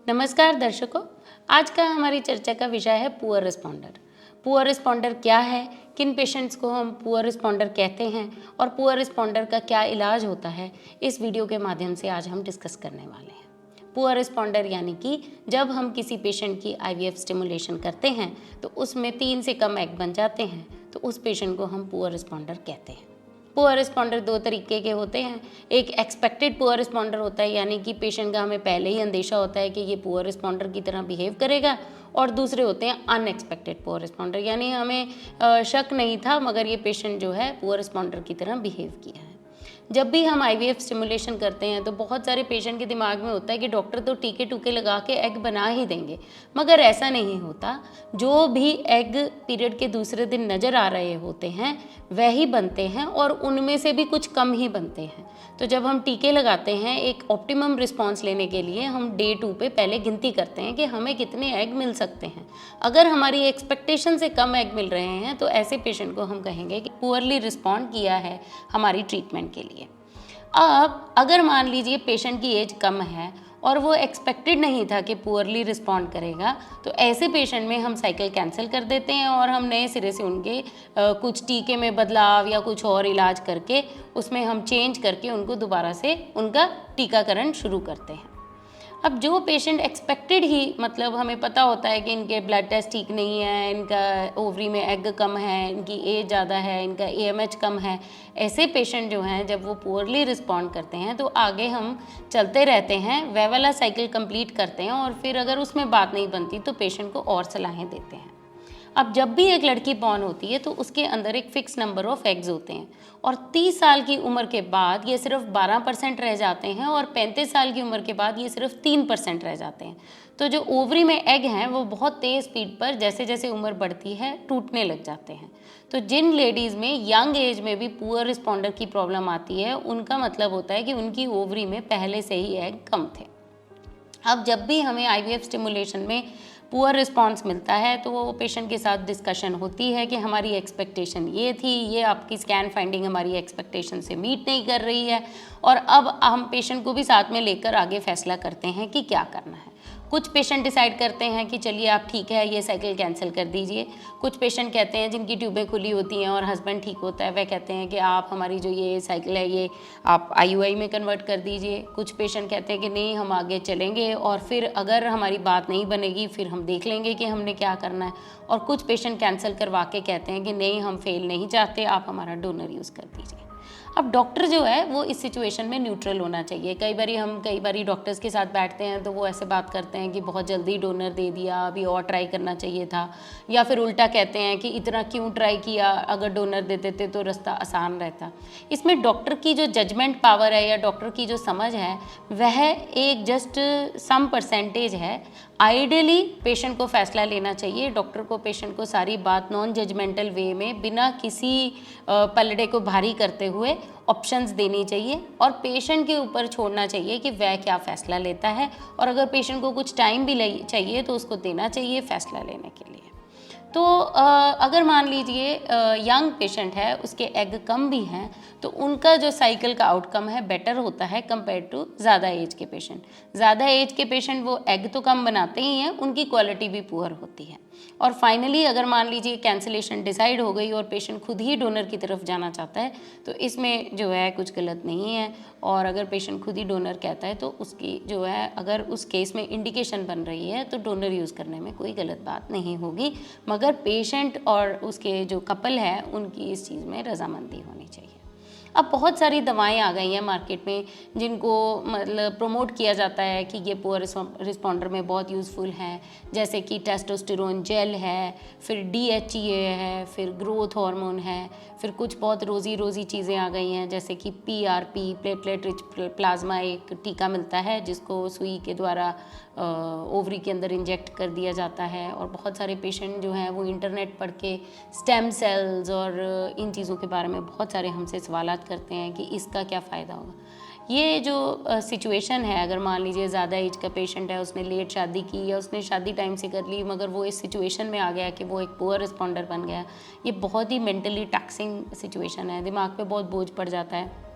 नमस्कार दर्शकों, आज का हमारी चर्चा का विषय है पुअर रिस्पॉन्डर। पुअर रिस्पॉन्डर क्या है, किन पेशेंट्स को हम पुअर रिस्पॉन्डर कहते हैं और पुअर रिस्पॉन्डर का क्या इलाज होता है, इस वीडियो के माध्यम से आज हम डिस्कस करने वाले हैं। पुअर रिस्पॉन्डर यानी कि जब हम किसी पेशेंट की आईवीएफ स्टिमुलेशन करते हैं तो उसमें 3 से कम एग बन जाते हैं, तो उस पेशेंट को हम पुअर रिस्पॉन्डर कहते हैं। पुअर रिस्पॉन्डर 2 तरीके के होते हैं। एक एक्सपेक्टेड पुअर रिस्पॉन्डर होता है, यानी कि पेशेंट का हमें पहले ही अंदेशा होता है कि ये पुअर रिस्पॉन्डर की तरह बिहेव करेगा, और दूसरे होते हैं अनएक्सपेक्टेड पुअर रिस्पॉन्डर, यानी हमें शक नहीं था मगर ये पेशेंट जो है पुअर रिस्पॉन्डर की तरह बिहेव किया है। जब भी हम आईवीएफ स्टिमुलेशन करते हैं तो बहुत सारे पेशेंट के दिमाग में होता है कि डॉक्टर तो टीके टूके लगा के एग बना ही देंगे, मगर ऐसा नहीं होता। जो भी एग पीरियड के दूसरे दिन नज़र आ रहे होते हैं वही बनते हैं और उनमें से भी कुछ कम ही बनते हैं। तो जब हम टीके लगाते हैं एक ऑप्टिमम रिस्पॉन्स लेने के लिए हम डे 2 पे पहले गिनती करते हैं कि हमें कितने एग मिल सकते हैं। अगर हमारी एक्सपेक्टेशन से कम एग मिल रहे हैं तो ऐसे पेशेंट को हम कहेंगे कि पुअरली रिस्पॉन्ड किया है हमारी ट्रीटमेंट के लिए। अब अगर मान लीजिए पेशेंट की एज कम है और वो एक्सपेक्टेड नहीं था कि पुअरली रिस्पॉन्ड करेगा, तो ऐसे पेशेंट में हम साइकिल कैंसिल कर देते हैं और हम नए सिरे से उनके कुछ टीके में बदलाव या कुछ और इलाज करके उसमें हम चेंज करके उनको दोबारा से उनका टीकाकरण शुरू करते हैं। अब जो पेशेंट एक्सपेक्टेड ही, मतलब हमें पता होता है कि इनके ब्लड टेस्ट ठीक नहीं है, इनका ओवरी में एग कम है, इनकी एज ज़्यादा है, इनका एएमएच कम है, ऐसे पेशेंट जो हैं जब वो पुअरली रिस्पॉन्ड करते हैं तो आगे हम चलते रहते हैं, वह वाला साइकिल कंप्लीट करते हैं और फिर अगर उसमें बात नहीं बनती तो पेशेंट को और सलाहें देते हैं। अब जब भी एक लड़की बॉर्न होती है तो उसके अंदर एक फिक्स नंबर ऑफ एग्स होते हैं और 30 साल की उम्र के बाद ये सिर्फ 12% रह जाते हैं और 35 साल की उम्र के बाद ये सिर्फ 3% रह जाते हैं। तो जो ओवरी में एग हैं वो बहुत तेज़ स्पीड पर जैसे जैसे उम्र बढ़ती है टूटने लग जाते हैं। तो जिन लेडीज़ में यंग एज में भी पुअर रिस्पॉन्डर की प्रॉब्लम आती है उनका मतलब होता है कि उनकी ओवरी में पहले से ही एग कम थे। अब जब भी हमें आईवीएफ स्टिमुलेशन में पुअर रिस्पॉन्स मिलता है तो वो पेशेंट के साथ डिस्कशन होती है कि हमारी एक्सपेक्टेशन ये थी, ये आपकी स्कैन फाइंडिंग हमारी एक्सपेक्टेशन से मीट नहीं कर रही है, और अब हम पेशेंट को भी साथ में लेकर आगे फैसला करते हैं कि क्या करना है। कुछ पेशेंट डिसाइड करते हैं कि चलिए आप ठीक है ये साइकिल कैंसिल कर दीजिए। कुछ पेशेंट कहते हैं जिनकी ट्यूबें खुली होती हैं और हस्बैंड ठीक होता है, वह कहते हैं कि आप हमारी जो ये साइकिल है ये आप आईयूआई में कन्वर्ट कर दीजिए। कुछ पेशेंट कहते हैं कि नहीं हम आगे चलेंगे और फिर अगर हमारी बात नहीं बनेगी फिर हम देख लेंगे कि हमने क्या करना है। और कुछ पेशेंट कैंसिल करवा के कहते हैं कि नहीं हम फेल नहीं चाहते, आप हमारा डोनर यूज़ कर दीजिए। अब डॉक्टर जो है वो इस सिचुएशन में न्यूट्रल होना चाहिए। कई बारी डॉक्टर्स के साथ बैठते हैं तो वो ऐसे बात करते हैं कि बहुत जल्दी डोनर दे दिया, अभी और ट्राई करना चाहिए था, या फिर उल्टा कहते हैं कि इतना क्यों ट्राई किया, अगर डोनर दे देते तो रास्ता आसान रहता। इसमें डॉक्टर की जो जजमेंट पावर है या डॉक्टर की जो समझ है वह एक जस्ट सम परसेंटेज है। आइडियली पेशेंट को फैसला लेना चाहिए, डॉक्टर को पेशेंट को सारी बात नॉन जजमेंटल वे में बिना किसी पलड़े को भारी करते हुए ऑप्शंस देनी चाहिए और पेशेंट के ऊपर छोड़ना चाहिए कि वह क्या फ़ैसला लेता है। और अगर पेशेंट को कुछ टाइम भी चाहिए तो उसको देना चाहिए फ़ैसला लेने के लिए। तो अगर मान लीजिए यंग पेशेंट है, उसके एग कम भी हैं, तो उनका जो साइकिल का आउटकम है बेटर होता है कंपेयर टू ज़्यादा एज के पेशेंट। ज़्यादा एज के पेशेंट वो एग तो कम बनाते ही हैं, उनकी क्वालिटी भी पुअर होती है। और फाइनली अगर मान लीजिए कैंसिलेशन डिसाइड हो गई और पेशेंट खुद ही डोनर की तरफ जाना चाहता है तो इसमें जो है कुछ गलत नहीं है। और अगर पेशेंट खुद ही डोनर कहता है तो उसकी जो है अगर उस केस में इंडिकेशन बन रही है तो डोनर यूज़ करने में कोई गलत बात नहीं होगी, मगर पेशेंट और उसके जो कपल है उनकी इस चीज़ में रजामंदी होनी चाहिए। अब बहुत सारी दवाएं आ गई हैं मार्केट में जिनको मतलब प्रमोट किया जाता है कि ये पुअर रिस्पॉन्डर में बहुत यूज़फुल हैं, जैसे कि टेस्टोस्टेरोन जेल है, फिर DHEA है, फिर ग्रोथ हार्मोन है, फिर कुछ बहुत रोज़ी चीज़ें आ गई हैं जैसे कि PRP प्लेटलेट रिच प्लाज्मा एक टीका मिलता है जिसको सुई के द्वारा ओवरी के अंदर इंजेक्ट कर दिया जाता है। और बहुत सारे पेशेंट जो हैं वो इंटरनेट पढ़ के स्टेम सेल्स और इन चीज़ों के बारे में बहुत सारे हमसे सवालात करते हैं कि इसका क्या फ़ायदा होगा। ये जो सिचुएशन है, अगर मान लीजिए ज़्यादा एज का पेशेंट है, उसने लेट शादी की या उसने शादी टाइम से कर ली मगर वो इस सिचुएशन में आ गया कि वो एक पुअर रिस्पॉन्डर बन गया, ये बहुत ही मेंटली टैक्सिंग सिचुएशन है, दिमाग पे बहुत बोझ पड़ जाता है।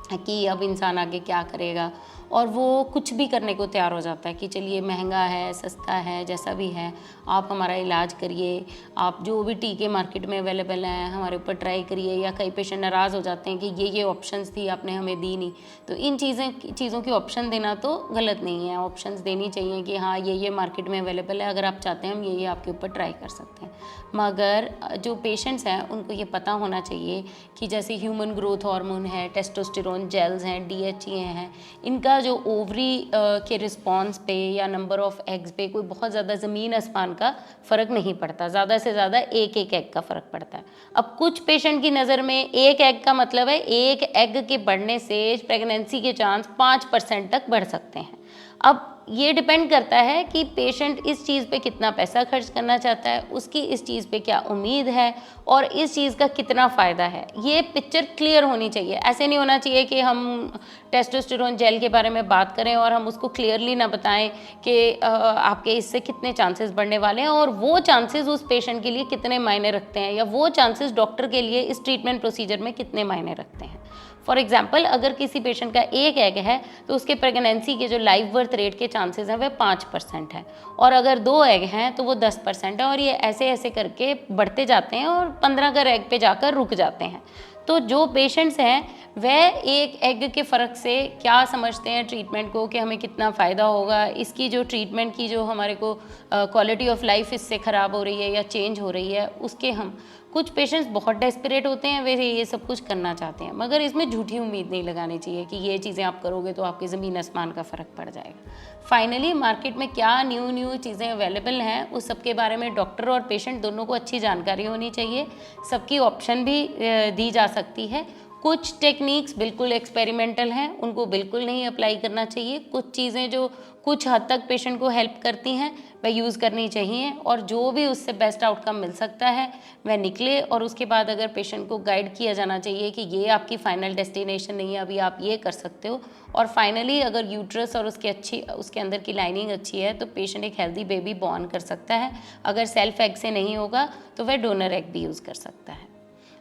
कि अब इंसान आगे क्या करेगा, और वो कुछ भी करने को तैयार हो जाता है कि चलिए महंगा है, सस्ता है, जैसा भी है आप हमारा इलाज करिए, आप जो भी टीके मार्केट में अवेलेबल हैं हमारे ऊपर ट्राई करिए। या कई पेशेंट नाराज़ हो जाते हैं कि ये ऑप्शंस थी आपने हमें दी नहीं। तो इन चीज़ों की ऑप्शन देना तो गलत नहीं है, ऑप्शंस देनी चाहिए कि हाँ ये मार्केट में अवेलेबल है, अगर आप चाहते हैं हम ये आपके ऊपर ट्राई कर सकते हैं। मगर जो पेशेंट्स हैं उनको ये पता होना चाहिए कि जैसे ह्यूमन ग्रोथ हार्मोन है, टेस्टोस्टेरोन जेल्स हैं, DHEA हैं, इनका जो ओवरी के रिस्पॉन्स पे या नंबर ऑफ एग्स पे कोई बहुत ज़्यादा ज़मीन आसमान का फ़र्क नहीं पड़ता, ज़्यादा से ज़्यादा एक एग का फ़र्क पड़ता है। अब कुछ पेशेंट की नज़र में एक एग का मतलब है एक एग के बढ़ने से प्रेगनेंसी के चांस 5% तक बढ़ सकते हैं। अब ये डिपेंड करता है कि पेशेंट इस चीज़ पे कितना पैसा खर्च करना चाहता है, उसकी इस चीज़ पे क्या उम्मीद है और इस चीज़ का कितना फ़ायदा है, ये पिक्चर क्लियर होनी चाहिए। ऐसे नहीं होना चाहिए कि हम टेस्टोस्टेरोन जेल के बारे में बात करें और हम उसको क्लियरली ना बताएं कि आपके इससे कितने चांसेस बढ़ने वाले हैं और वो चांसेस उस पेशेंट के लिए कितने मायने रखते हैं, या वो चांसेस डॉक्टर के लिए इस ट्रीटमेंट प्रोसीजर में कितने मायने रखते हैं। फॉर एग्जाम्पल, अगर किसी पेशेंट का एक एग है तो उसके प्रेगनेंसी के जो लाइव बर्थ रेट के चांसेस हैं वह 5% है, और अगर 2 एग हैं तो वो 10% है, और ये ऐसे ऐसे करके बढ़ते जाते हैं और 15 का एग पे जाकर रुक जाते हैं। तो जो पेशेंट्स हैं वह एक एग के फ़र्क से क्या समझते हैं ट्रीटमेंट को कि हमें कितना फ़ायदा होगा, इसकी जो ट्रीटमेंट की जो हमारे को क्वालिटी ऑफ लाइफ इससे ख़राब हो रही है या चेंज हो रही है उसके हम कुछ पेशेंट्स बहुत डेस्परेट होते हैं, वे ये सब कुछ करना चाहते हैं, मगर इसमें झूठी उम्मीद नहीं लगानी चाहिए कि ये चीज़ें आप करोगे तो आपकी ज़मीन आसमान का फ़र्क पड़ जाएगा। फाइनली मार्केट में क्या न्यू चीज़ें अवेलेबल हैं उस सब के बारे में डॉक्टर और पेशेंट दोनों को अच्छी जानकारी होनी चाहिए। सबकी ऑप्शन भी दी जा सकती है। कुछ टेक्निक्स बिल्कुल एक्सपेरिमेंटल हैं, उनको बिल्कुल नहीं अप्लाई करना चाहिए। कुछ चीज़ें जो कुछ हद तक पेशेंट को हेल्प करती हैं वह यूज़ करनी चाहिए, और जो भी उससे बेस्ट आउटकम मिल सकता है वह निकले। और उसके बाद अगर पेशेंट को गाइड किया जाना चाहिए कि ये आपकी फाइनल डेस्टिनेशन नहीं है, अभी आप ये कर सकते हो। और फाइनली अगर यूट्रस और उसके अंदर की लाइनिंग अच्छी है तो पेशेंट एक हेल्दी बेबी बॉर्न कर सकता है। अगर सेल्फ एग से नहीं होगा तो वह डोनर एग भी यूज़ कर सकता है।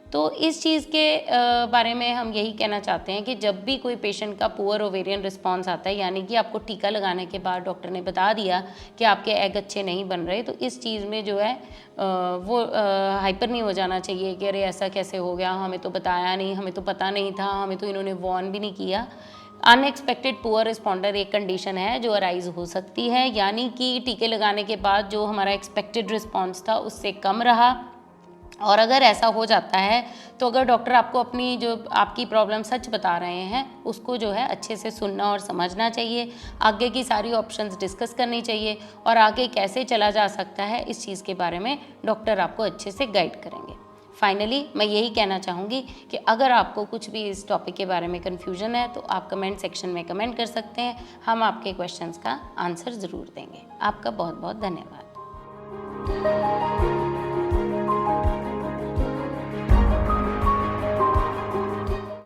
तो इस चीज़ के बारे में हम यही कहना चाहते हैं कि जब भी कोई पेशेंट का पुअर ओवेरियन रिस्पॉन्स आता है, यानी कि आपको टीका लगाने के बाद डॉक्टर ने बता दिया कि आपके एग अच्छे नहीं बन रहे, तो इस चीज़ में जो है वो हाइपर नहीं हो जाना चाहिए कि अरे ऐसा कैसे हो गया, हमें तो बताया नहीं, हमें तो पता नहीं था, हमें तो इन्होंने वार्न भी नहीं किया। अनएक्सपेक्टेड पुअर रिस्पॉन्डर एक कंडीशन है जो अराइज हो सकती है, यानी कि टीके लगाने के बाद जो हमारा एक्सपेक्टेड रिस्पॉन्स था उससे कम रहा। और अगर ऐसा हो जाता है तो अगर डॉक्टर आपको अपनी जो आपकी प्रॉब्लम सच बता रहे हैं उसको जो है अच्छे से सुनना और समझना चाहिए, आगे की सारी ऑप्शंस डिस्कस करनी चाहिए, और आगे कैसे चला जा सकता है इस चीज़ के बारे में डॉक्टर आपको अच्छे से गाइड करेंगे। फाइनली मैं यही कहना चाहूँगी कि अगर आपको कुछ भी इस टॉपिक के बारे में कन्फ्यूजन है तो आप कमेंट सेक्शन में कमेंट कर सकते हैं, हम आपके क्वेश्चंस का आंसर ज़रूर देंगे। आपका बहुत बहुत धन्यवाद।